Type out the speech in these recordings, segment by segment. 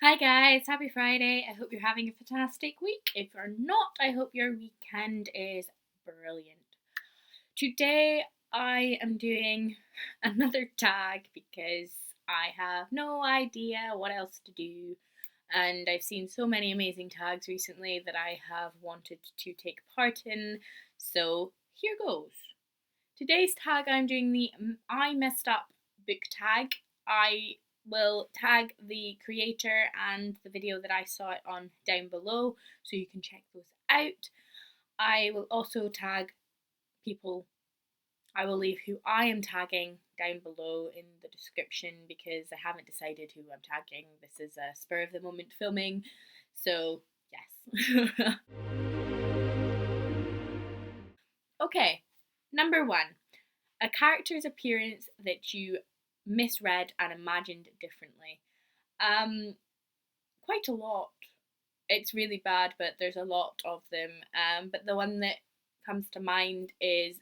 Hi guys, happy Friday. I hope you're having a fantastic week. If you're not, I hope your weekend is brilliant. Today I am doing another tag because I have no idea what else to do. And I've seen so many amazing tags recently that I have wanted to take part in. So here goes. Today's tag, I'm doing the I messed up book tag. I will tag the creator and the video that I saw it on down below so you can check those out. I will also tag people. I will leave who I am tagging down below in the description because I haven't decided who I'm tagging. This is a spur of the moment filming. So, yes. Okay, number one, a character's appearance that you misread and imagined differently. Um, Quite a lot. It's really bad, but there's a lot of them. But the one that comes to mind is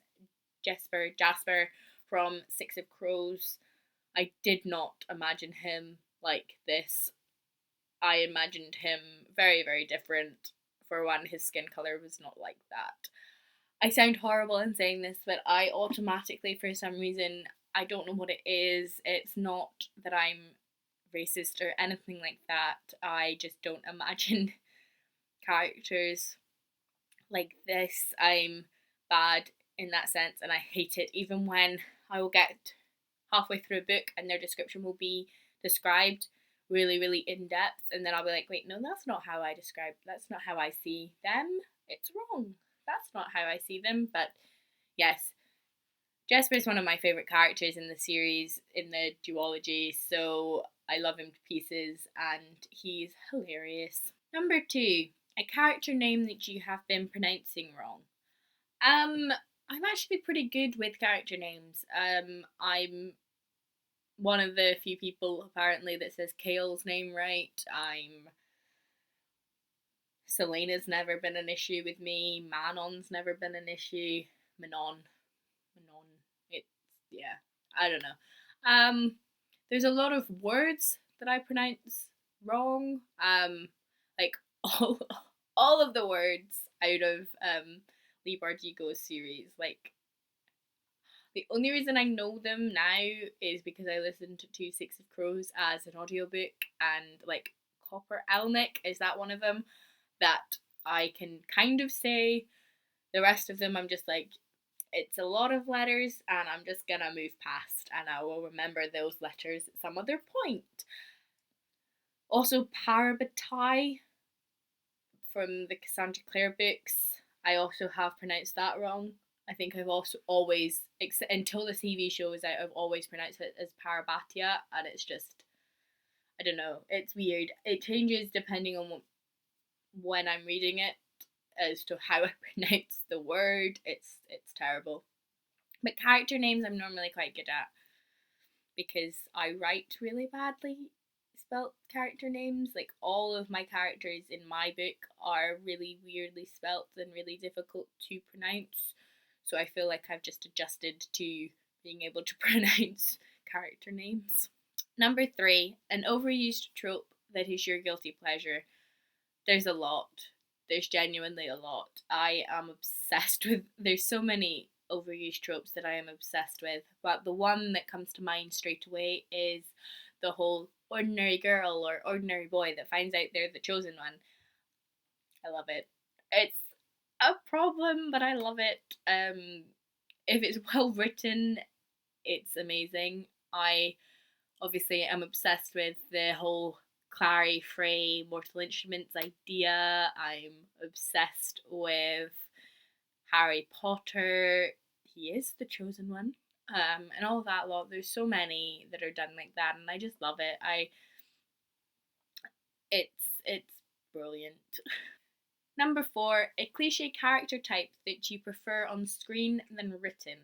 Jasper from Six of Crows. I did not imagine him like this. I imagined him very, very different. For one, his skin color was not like that. I sound horrible in saying this, but I automatically, for some reason, I don't know what it is. It's not that I'm racist or anything like that. I just don't imagine characters like this. I'm bad in that sense and I hate it. Even when I will get halfway through a book and their description will be described really, really in depth, and then I'll be like, wait, no, that's not how I see them. It's wrong. That's not how I see them. But yes, Jesper is one of my favourite characters in the series, in the duology, so I love him to pieces and he's hilarious. Number two, a character name that you have been pronouncing wrong. Um, I'm actually pretty good with character names. I'm one of the few people apparently that says Kale's name right. Selena's never been an issue with me. Manon's never been an issue. Manon. It's yeah. I don't know. There's a lot of words that I pronounce wrong. Like all all of the words out of Lee Bardugo's series. Like the only reason I know them now is because I listened to Six of Crows as an audiobook, and like Copper Elnick is that one of them that I can kind of say. The rest of them I'm just like, it's a lot of letters and I'm just gonna move past and I will remember those letters at some other point. Also, Parabatai from the Cassandra Clare books, I also have pronounced that wrong. I think I've also always, until the TV show is out, I've always pronounced it as Parabatia, and it's just, I don't know, it's weird. It changes depending on when I'm reading it as to how I pronounce the word. It's terrible. But character names I'm normally quite good at because I write really badly spelt character names. Like all of my characters in my book are really weirdly spelt and really difficult to pronounce. So I feel like I've just adjusted to being able to pronounce character names. Number three, an overused trope that is your guilty pleasure. There's a lot. There's genuinely a lot. I am obsessed with. There's so many overused tropes that I am obsessed with, but the one that comes to mind straight away is the whole ordinary girl or ordinary boy that finds out they're the chosen one. I love it. It's a problem, but I love it. If it's well written, it's amazing. I obviously am obsessed with the whole Clary Frey Mortal Instruments idea. I'm obsessed with Harry Potter. He is the chosen one. And all that lot. There's so many that are done like that, and I just love it. It's brilliant. Number four, a cliche character type that you prefer on screen than written.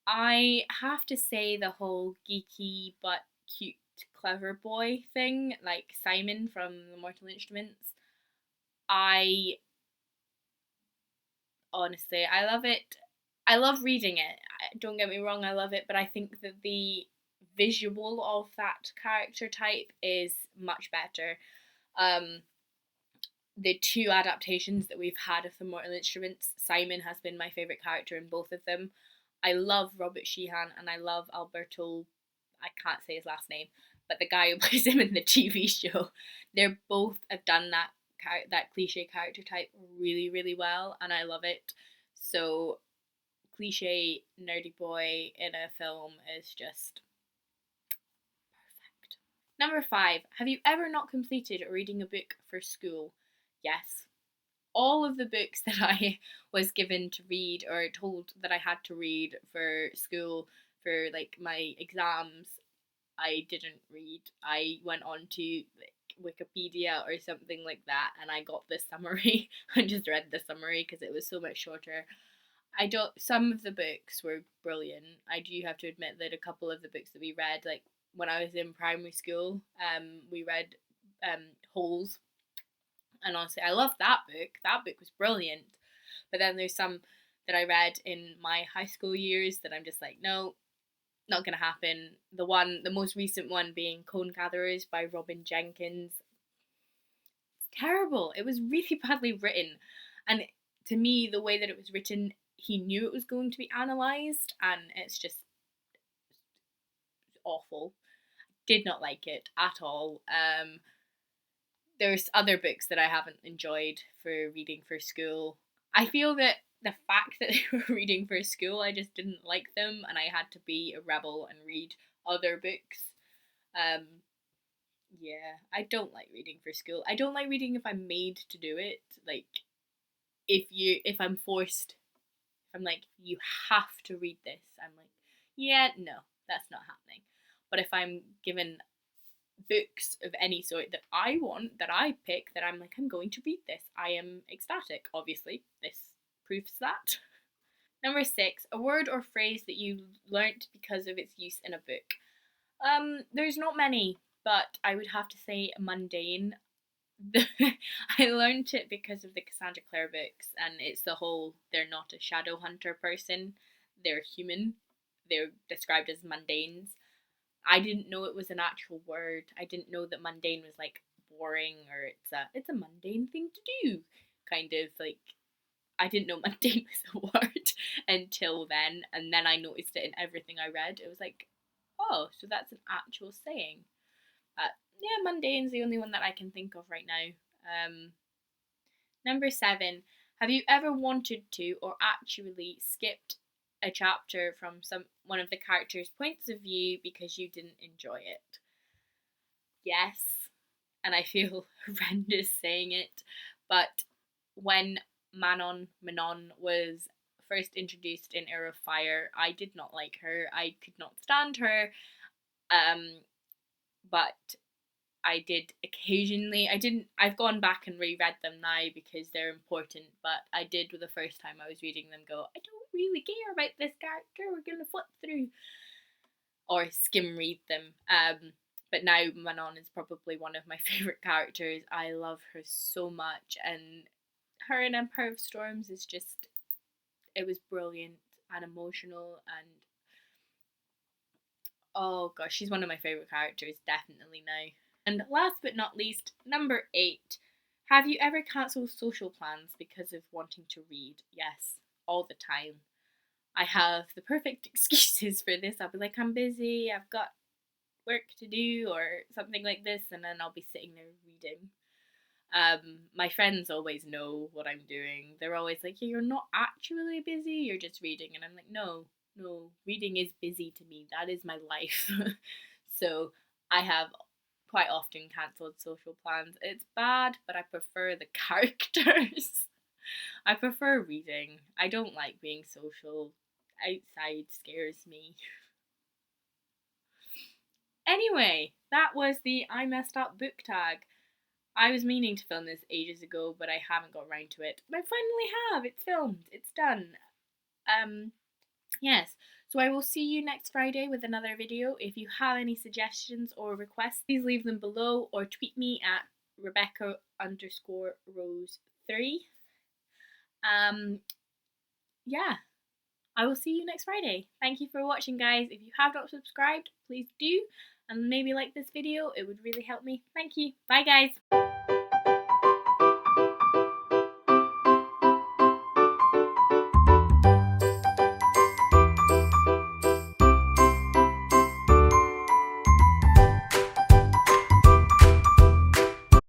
I have to say the whole geeky but cute clever boy thing, like Simon from the Mortal Instruments. I honestly, I love it. I love reading it. Don't get me wrong, I love it, but I think that the visual of that character type is much better. Um, the two adaptations that we've had of the Mortal Instruments, Simon has been my favourite character in both of them. I love Robert Sheehan and I love Alberto. I can't say his last name, but the guy who plays him in the TV show. They're both have done that cliche character type really really well, and I love it. So cliche nerdy boy in a film is just perfect. Number 5. Have you ever not completed reading a book for school? Yes. All of the books that I was given to read or told that I had to read for school for like my exams, I didn't read. I went on to like Wikipedia or something like that and I got the summary and just read the summary because it was so much shorter. I don't some of the books were brilliant. I do have to admit that a couple of the books that we read, like when I was in primary school, we read Holes, and honestly, I loved that book. That book was brilliant. But then there's some that I read in my high school years that I'm just like, no, not gonna happen. The most recent one being Cone Gatherers by Robin Jenkins. Terrible. It was really badly written, and to me, the way that it was written, he knew it was going to be analysed, and it's just awful. Did not like it at all. There's other books that I haven't enjoyed for reading for school. I feel that the fact that they were reading for school, I just didn't like them, and I had to be a rebel and read other books. Um, yeah, I don't like reading for school. I don't like reading if I'm made to do it. Like if I'm forced, if I'm like you have to read this, I'm like yeah, no, that's not happening. But if I'm given books of any sort that I want, that I pick, that I'm like, I'm going to read this, I am ecstatic. Obviously, this proves that. Number 6, a word or phrase that you learnt because of its use in a book. There's not many, but I would have to say mundane. I learned it because of the Cassandra Clare books, and it's the whole they're not a shadow hunter person, they're human. They're described as mundanes. I didn't know it was an actual word. I didn't know that mundane was like boring or it's a mundane thing to do. Kind of like I didn't know mundane was a word until then, and then I noticed it in everything I read. It was like, oh, so that's an actual saying. Yeah, mundane's the only one that I can think of right now. Number 7. Have you ever wanted to or actually skipped a chapter from some one of the characters' points of view because you didn't enjoy it? Yes, and I feel horrendous saying it, but when Manon was first introduced in Heir of Fire, I did not like her. I could not stand her. Um, but I did occasionally. I didn't. I've gone back and reread them now because they're important. But I did the first time I was reading them go, I don't really care about this character. We're gonna flip through or skim read them. But now Manon is probably one of my favorite characters. I love her so much, and her in Empire of Storms is just it was brilliant and emotional and oh gosh, she's one of my favorite characters definitely now. And last but not least, number 8. Have you ever cancelled social plans because of wanting to read? Yes, all the time. I have the perfect excuses for this. I'll be like, I'm busy, I've got work to do, or something like this, and then I'll be sitting there reading. My friends always know what I'm doing. They're always like, yeah, you're not actually busy, you're just reading. And I'm like, no, no, reading is busy to me. That is my life. So I have quite often cancelled social plans. It's bad, but I prefer the characters. I prefer reading. I don't like being social. Outside scares me. Anyway, that was the I Messed Up book tag. I was meaning to film this ages ago, but I haven't got around to it. But I finally have. It's filmed. It's done. Um, yes. So I will see you next Friday with another video. If you have any suggestions or requests, please leave them below or tweet me at Rebecca_Rose3. Yeah. I will see you next Friday. Thank you for watching, guys. If you have not subscribed, please do, and maybe like this video. It would really help me. Thank you. Bye, guys.